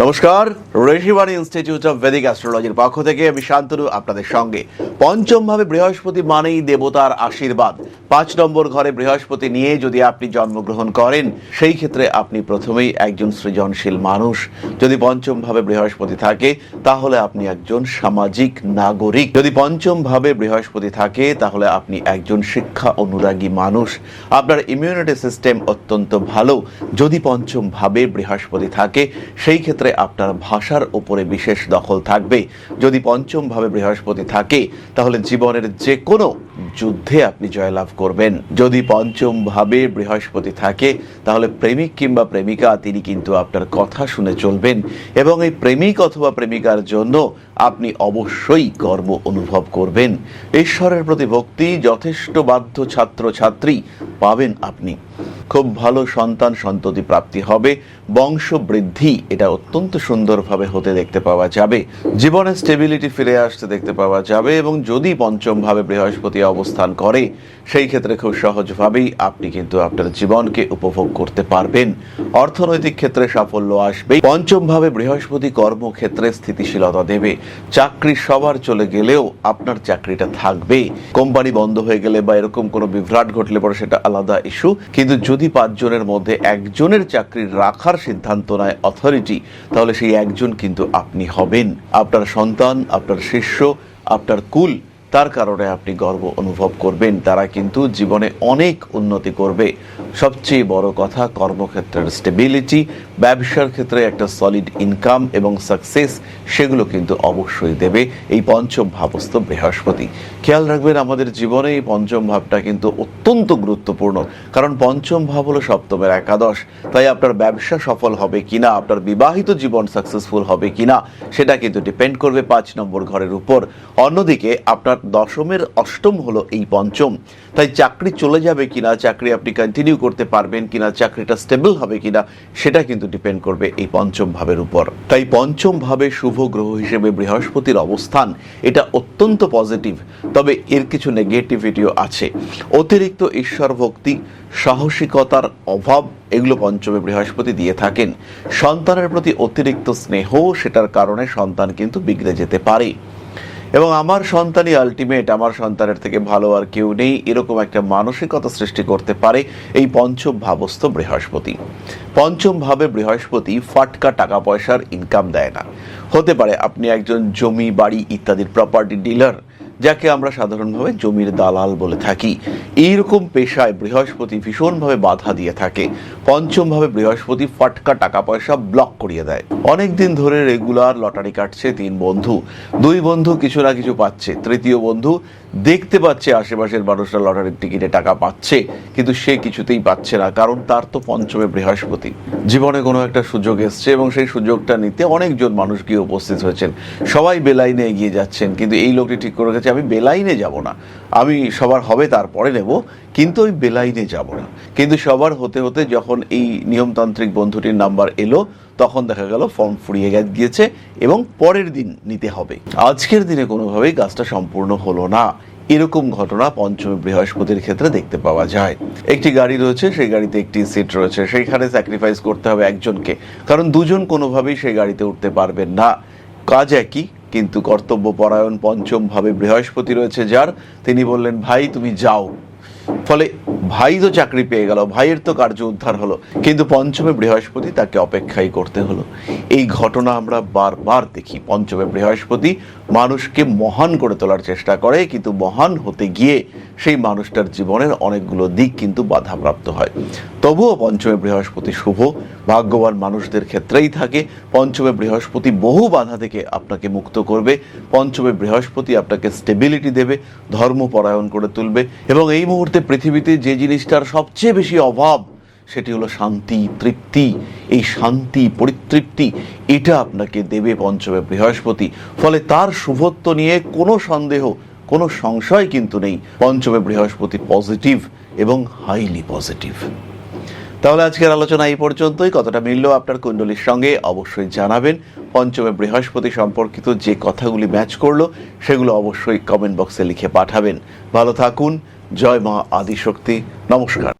নমস্কার, Rishibani institute of Vedic অ্যাস্ট্রোলজির পক্ষ থেকে আমি শান্তনু আপনাদের সঙ্গে। পঞ্চম ভাবে বৃহস্পতি মানেই দেবতার আশীর্বাদ। ৫ নম্বর ঘরে বৃহস্পতি নিয়ে যদি আপনি জন্মগ্রহণ করেন, সেই ক্ষেত্রে আপনি প্রথমেই একজন সৃজনশীল মানুষ। যদি পঞ্চম ভাবে বৃহস্পতি থাকে তাহলে আপনি একজন সামাজিক নাগরিক। যদি পঞ্চম ভাবে বৃহস্পতি থাকে তাহলে আপনি একজন শিক্ষা অনুরাগী মানুষ। আপনার ইমিউনিটি সিস্টেম অত্যন্ত ভালো। যদি পঞ্চম ভাবে বৃহস্পতি থাকে সেই ক্ষেত্রে আপনার ভাষার উপরে বিশেষ দখল থাকবে। যদি পঞ্চম ভাবে বৃহস্পতি থাকে তাহলে জীবনের যে কোনো যুদ্ধে আপনি জয়লাভ করবেন। যদি পঞ্চম ভাবে বৃহস্পতি থাকে তাহলে প্রেমিক কিংবা প্রেমিকা তিনি কিন্তু আপনার কথা শুনে চলবেন এবং এই প্রেমিক অথবা প্রেমিকার জন্য আপনি অবশ্যই গর্ব অনুভব করবেন। ঈশ্বরের প্রতি ভক্তি যথেষ্ট বাধ্য ছাত্র ছাত্রী পাবেন আপনি। খুব ভালো সন্তান সন্ততি প্রাপ্তি হবে। বংশ বৃদ্ধি এটা অত্যন্ত সুন্দরভাবে হতে দেখতে পাওয়া যাবে। জীবনে স্টেবিলিটি ফিরে আসতে দেখতে পাওয়া যাবে এবং যদি পঞ্চম ভাবে বৃহস্পতি অবস্থান করে সেই ক্ষেত্রে খুব সহজভাবেই আপনি কিন্তু আপনার জীবনকে উপভোগ করতে পারবেন। অর্থনৈতিক ক্ষেত্রে সাফল্য আসবে। পঞ্চম ভাবে বৃহস্পতি কর্মক্ষেত্রে স্থিতিশীলতা দেবে। চাকরি সবার চলে গেলেও আপনার চাকরিটা থাকবে। কোম্পানি বন্ধ হয়ে গেলে বা এরকম কোনো বিভ্রাট ঘটলে পরে সেটা আলাদা ইস্যু, কিন্তু যদি ৫ জনের মধ্যে একজনের চাকরি রাখার সিদ্ধান্ত নেয় অথরিটি, তাহলে সেই একজন কিন্তু আপনি হবেন। আপনার সন্তান, আপনার শিষ্য, আপনার কুল, তার কারণে আপনি গর্ব অনুভব করবেন। তারা কিন্তু জীবনে অনেক উন্নতি করবে। সবচেয়ে বড় কথা, কর্মক্ষেত্রের স্টেবিলিটি, ব্যবসার ক্ষেত্রে একটা সলিড ইনকাম এবং সাকসেস, সেগুলো কিন্তু অবশ্যই দেবে এই পঞ্চম ভাবস্থ বৃহস্পতি। খেয়াল রাখবেন, আমাদের জীবনে এই পঞ্চম ভাবটা কিন্তু অত্যন্ত গুরুত্বপূর্ণ, কারণ পঞ্চম ভাব হলো সপ্তমের একাদশ। তাই আপনার ব্যবসা সফল হবে কিনা, আপনার বিবাহিত জীবন সাকসেসফুল হবে কিনা, সেটা কিন্তু ডিপেন্ড করবে ৫ নম্বর ঘরের উপর। অন্যদিকে আপনার দশমের অষ্টম হলো এই পঞ্চম। তাই চাকরি চলে যাবে কিনা, চাকরি আপনি কন্টিনিউ করতে পারবেন কিনা, চাকরিটা স্টেবল হবে কিনা, সেটা কিন্তু ডিপেন্ড করবে এই পঞ্চম ভাবের উপর। তাই পঞ্চম ভাবে শুভ গ্রহ হিসেবে বৃহস্পতির অবস্থান এটা অত্যন্ত পজিটিভ। তবে এর কিছু নেগেটিভিটিও আছে। অতিরিক্ত ঈশ্বর ভক্তি, সাহসিকতার অভাব, এগুলো পঞ্চমে বৃহস্পতি দিয়ে থাকেন। সন্তানের প্রতি অতিরিক্ত স্নেহ, সেটার কারণে সন্তান কিন্তু বিগড়ে যেতে পারে এবং আমার সন্তানই আলটিমেট, আমার সন্তানের থেকে ভালো আর কেউ নেই, এরকম একটা মানসিকতা সৃষ্টি করতে পারে এই পঞ্চম ভাবস্থ বৃহস্পতি। পঞ্চম ভাবে বৃহস্পতি ফাটকা টাকা পয়সার ইনকাম দেয় না। হতে পারে আপনি একজন জমি, বাড়ি ইত্যাদির প্রপার্টি ডিলার, যাকে আমরা সাধারণভাবে জমির দালাল বলে থাকি। এইরকম পেশায় বৃহস্পতি ভীষণভাবে বাধা দিয়ে থাকে। পঞ্চম ভাবে বৃহস্পতি ফাটকা টাকা পয়সা ব্লক করিয়ে দেয়। অনেক দিন ধরে রেগুলার লটারি কাটছে ৩ বন্ধু, ২ বন্ধু কিছু না কিছু পাচ্ছে, তৃতীয় বন্ধু দেখতে পাচ্ছে আশেপাশের মানুষরা লটারির টিকিটে টাকা পাচ্ছে, কিন্তু সে কিছুতেই পাচ্ছে না, কারণ তার তো পঞ্চমে বৃহস্পতি। জীবনে কোনো একটা সুযোগ এসছে এবং সেই সুযোগটা নিতে অনেকজন মানুষ গিয়ে উপস্থিত হয়েছেন। সবাই বেলাইনে এগিয়ে যাচ্ছেন, কিন্তু এই লোকটি ঠিক করে গেছে আমি বেলাইনে যাব না, আমি সবার হবে তারপরে নেব, কিন্তু ওই বেলাইনে যাব না। কিন্তু সবার হতে হতে যখন এই নিয়মতান্ত্রিক বন্ধুটির নাম্বার এলো, তখন দেখা গেল ফর্ম ফুরিয়ে গিয়েছে এবং পরের দিন নিতে হবে। আজকের দিনে কোনোভাবেই কাজটা সম্পূর্ণ হলো না। এরকম ঘটনা পঞ্চমী বৃহস্পতির ক্ষেত্রে দেখতে পাওয়া যায়। একটি গাড়ি রয়েছে, সেই গাড়িতে একটি সিট রয়েছে, সেইখানে স্যাক্রিফাইস করতে হবে একজনকে, কারণ দুজন কোনোভাবেই সেই গাড়িতে উঠতে পারবেন না। কাজ একই, কিন্তু কর্তব্য পরায়ণ পঞ্চম ভাবে বৃহস্পতি রয়েছে যার, তিনি বললেন ভাই তুমি যাও। ফলে ভাই তো চাকরি পেয়ে গেল, ভাইয়ের তো কার্য উদ্ধার হলো, কিন্তু পঞ্চমে বৃহস্পতি তাকে অপেক্ষাই করতে হলো। এই ঘটনা আমরা বারবার দেখি। পঞ্চমে বৃহস্পতি মানুষকে মহান করে তোলার চেষ্টা করে, কিন্তু মহান হতে গিয়ে সেই মানুষটার জীবনের অনেকগুলো দিক কিন্তু বাধাপ্রাপ্ত হয়। তবুও পঞ্চমে বৃহস্পতি শুভ, ভাগ্যবান মানুষদের ক্ষেত্রেই থাকে। পঞ্চমে বৃহস্পতি বহু বাধা থেকে আপনাকে মুক্ত করবে। পঞ্চমে বৃহস্পতি আপনাকে স্টেবিলিটি দেবে, ধর্মপরায়ণ করে তুলবে এবং এই মুহূর্তে পৃথিবীতে যে জিনিসটার সবচেয়ে বেশি অভাব সেটি হলো শান্তি, তৃপ্তি। এই শান্তি, পরিতৃপ্তি এটা আপনাকে দেবে পঞ্চমে বৃহস্পতি। ফলে তার শুভত্ব নিয়ে কোনো সন্দেহ, কোনো সংশয় কিন্তু নেই। পঞ্চমে বৃহস্পতি পজিটিভ এবং হাইলি পজিটিভ। তাহলে আজকের আলোচনা এই পর্যন্তই। কতটা মিলল আপনার কুণ্ডলীর সঙ্গে অবশ্যই জানাবেন। পঞ্চমে বৃহস্পতি সম্পর্কিত যে কথাগুলি ম্যাচ করলো সেগুলো অবশ্যই কমেন্ট বক্সে লিখে পাঠাবেন। ভালো থাকুন। জয় মা আদিশক্তি। নমস্কার।